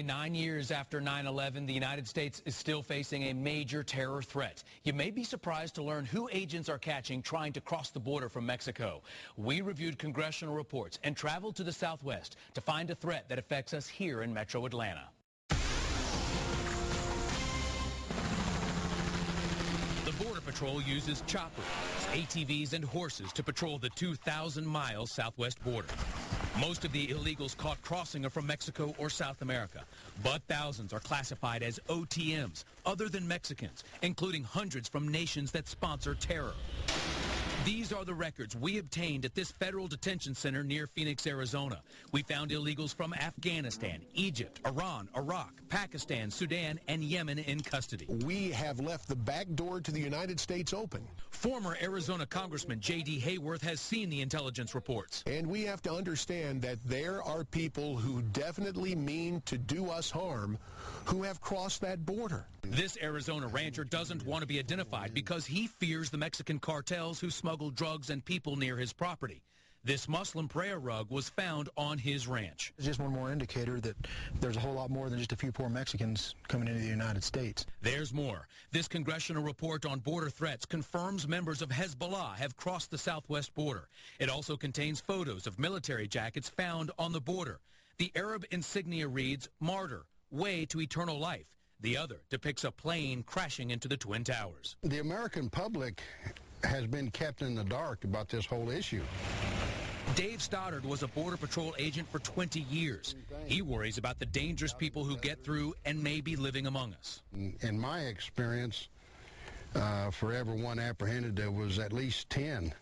9 years after 9/11, the United States is still facing a major terror threat. You may be surprised to learn who agents are catching trying to cross the border from Mexico. We reviewed congressional reports and traveled to the Southwest to find a threat that affects us here in Metro Atlanta. The Border Patrol uses choppers, ATVs, and horses to patrol the 2,000-mile southwest border. Most of the illegals caught crossing are from Mexico or South America, but thousands are classified as OTMs, other than Mexicans, including hundreds from nations that sponsor terror. These are the records we obtained at this federal detention center near Phoenix, Arizona. We found illegals from Afghanistan, Egypt, Iran, Iraq, Pakistan, Sudan, and Yemen in custody. We have left the back door to the United States open. Former Arizona Congressman J.D. Hayworth has seen the intelligence reports. And we have to understand that there are people who definitely mean to do us harm who have crossed that border. This Arizona rancher doesn't want to be identified because he fears the Mexican cartels who smuggle drugs and people near his property. This Muslim prayer rug was found on his ranch. It's just one more indicator that there's a whole lot more than just a few poor Mexicans coming into the United States. There's more. This congressional report on border threats confirms members of Hezbollah have crossed the southwest border. It also contains photos of military jackets found on the border. The Arab insignia reads, "Martyr, way to eternal life." The other depicts a plane crashing into the Twin Towers. The American public has been kept in the dark about this whole issue. Dave Stoddard was a Border Patrol agent for 20 years. He worries about the dangerous people who get through and may be living among us. In my experience, for every one apprehended, there was at least 10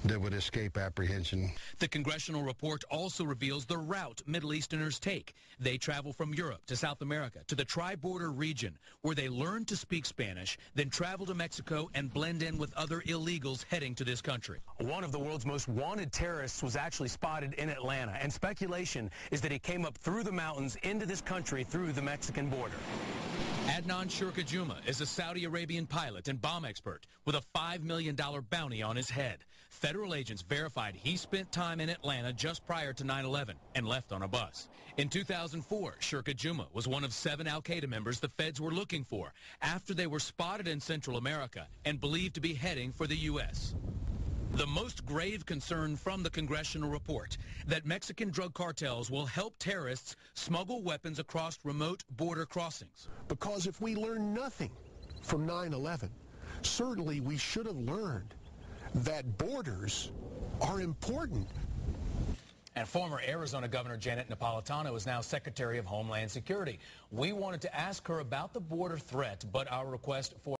that would escape apprehension. The congressional report also reveals the route Middle Easterners take. They travel from Europe to South America to the tri-border region, where they learn to speak Spanish, then travel to Mexico and blend in with other illegals heading to this country. One of the world's most wanted terrorists was actually spotted in Atlanta, and speculation is that he came up through the mountains into this country through the Mexican border. Adnan Shurkajuma is a Saudi Arabian pilot and bomb expert with a $5 million bounty on his head. Federal agents verified he spent time in Atlanta just prior to 9/11 and left on a bus. In 2004, Shurkajuma was one of 7 al-Qaeda members the feds were looking for after they were spotted in Central America and believed to be heading for the U.S. The most grave concern from the congressional report, that Mexican drug cartels will help terrorists smuggle weapons across remote border crossings. Because if we learn nothing from 9/11, certainly we should have learned that borders are important. And former Arizona Governor Janet Napolitano is now Secretary of Homeland Security. We wanted to ask her about the border threat, but our request for